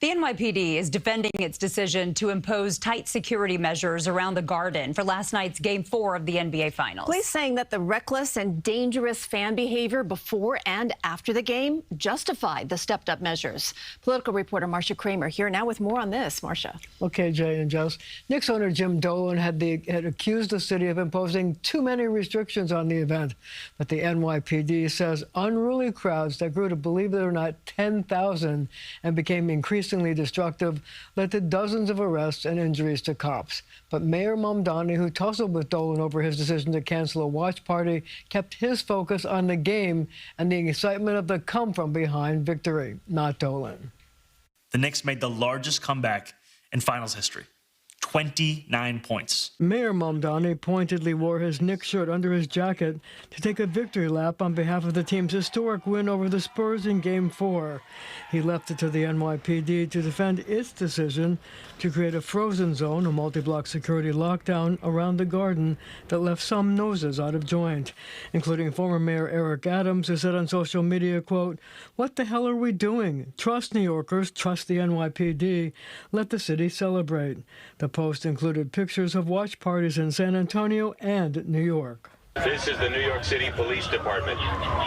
The NYPD is defending its decision to impose tight security measures around the Garden for last night's Game 4 of the NBA Finals. Police saying that the reckless and dangerous fan behavior before and after the game justified the stepped-up measures. Political reporter Marcia Kramer here now with more on this. Marcia. Okay, Jay and Jess. Knicks owner Jim Dolan had accused the city of imposing too many restrictions on the event. But the NYPD says unruly crowds that grew to, believe it or not, 10,000 and became increasingly destructive led to dozens of arrests and injuries to cops. But Mayor Mamdani, who tussled with Dolan over his decision to cancel a watch party, kept his focus on the game and the excitement of the come-from-behind victory, not Dolan. The Knicks made the largest comeback in finals history. 29 points. Mayor Mamdani pointedly wore his Knicks shirt under his jacket to take a victory lap on behalf of the team's historic win over the Spurs in Game 4. He left it to the NYPD to defend its decision to create a frozen zone, a multi-block security lockdown around the Garden that left some noses out of joint, including former Mayor Eric Adams, who said on social media, quote, "What the hell are we doing? Trust New Yorkers, trust the NYPD. Let the city celebrate." The post included pictures of watch parties in San Antonio and New York. This is the New York City Police Department.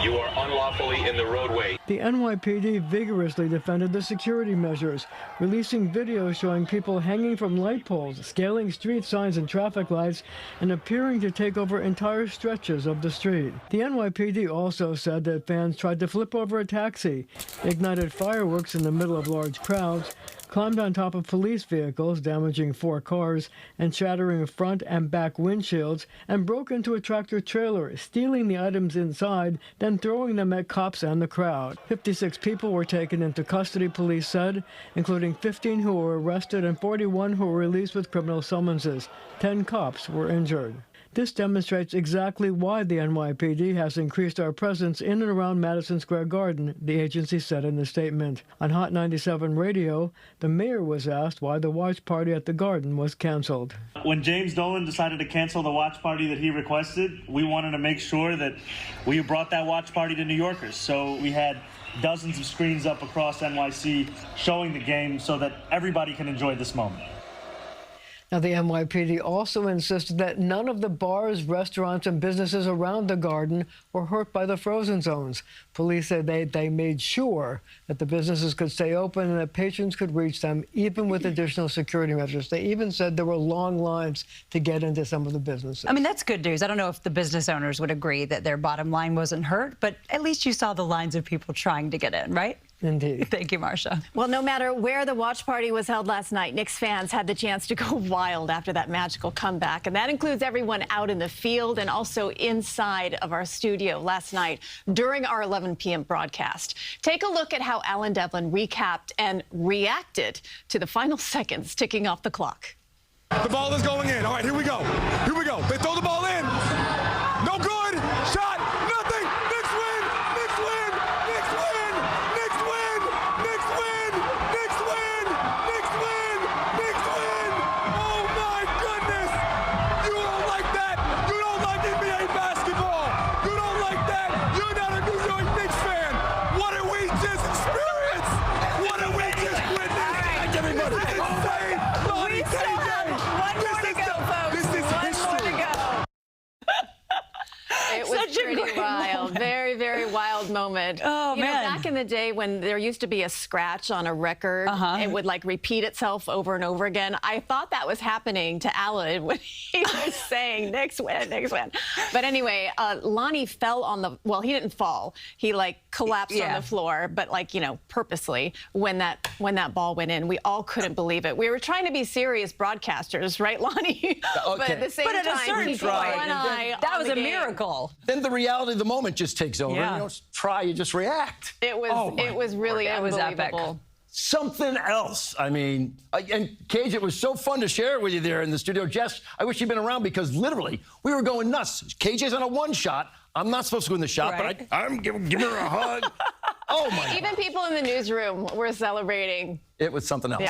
You are unlawfully in the roadway. The NYPD vigorously defended the security measures, releasing videos showing people hanging from light poles, scaling street signs and traffic lights, and appearing to take over entire stretches of the street. The NYPD also said that fans tried to flip over a taxi, ignited fireworks in the middle of large crowds, climbed on top of police vehicles, damaging 4 cars and shattering front and back windshields, and broke into a tractor-trailer, stealing the items inside, then throwing them at cops and the crowd. 56 people were taken into custody, police said, including 15 who were arrested and 41 who were released with criminal summonses. 10 cops were injured. This demonstrates exactly why the NYPD has increased our presence in and around Madison Square Garden, the agency said in the statement. On Hot 97 radio, the mayor was asked why the watch party at the Garden was canceled. When James Dolan decided to cancel the watch party that he requested, we wanted to make sure that we brought that watch party to New Yorkers. So we had dozens of screens up across NYC showing the game so that everybody can enjoy this moment. Now, the NYPD also insisted that none of the bars, restaurants, and businesses around the Garden were hurt by the frozen zones. Police said they made sure that the businesses could stay open and that patrons could reach them, even with additional security measures. They even said there were long lines to get into some of the businesses. I mean, that's good news. I don't know if the business owners would agree that their bottom line wasn't hurt, but at least you saw the lines of people trying to get in, right? Indeed. Thank you, Marcia. Well, no matter where the watch party was held last night, Knicks fans had the chance to go wild after that magical comeback. And that includes everyone out in the field and also inside of our studio last night during our 11 p.m. broadcast. Take a look at how Alan Devlin recapped and reacted to the final seconds ticking off the clock. The ball is going in. All right, here we go. Here we go. They throw the ball in. No good. Shot. Nothing. Knicks win. Knicks win. Knicks win. Knicks win. Knicks win. Knicks win. Knicks win. Knicks win. Oh, my goodness. You don't like that. You don't like NBA basketball. You don't like that. You're not a New York Knicks fan. What did we just experience? What did we just witness? All right. Everybody. Insane. We still have one more to go, folks. One more to go. It was pretty wild. Very, very wild moment. Oh, you know, man. back in the day when there used to be a scratch on a record, it would like repeat itself over and over again. I thought that was happening to Alan when he was saying, Knicks win, Knicks win. But anyway, Lonnie fell on the, well, he didn't fall. He like collapsed on the floor, but like, you know, purposely when that ball went in. We all couldn't believe it. We were trying to be serious broadcasters, right, Lonnie? Okay. But at the same But at a time, certain keeping point, one eye that on was the a game. miracle. Then the reality of the moment just takes over. Yeah. You don't try, you just react. It was really It was unbelievable. epic. Something else. I mean, and Cage, it was so fun to share it with you there in the studio. Jess, I wish you'd been around because literally we were going nuts. Cage is on a one shot. I'm not supposed to go in the shot, Right. but I'm giving her a hug. Oh, my Even God. people in the newsroom were celebrating. It was something else. Yeah.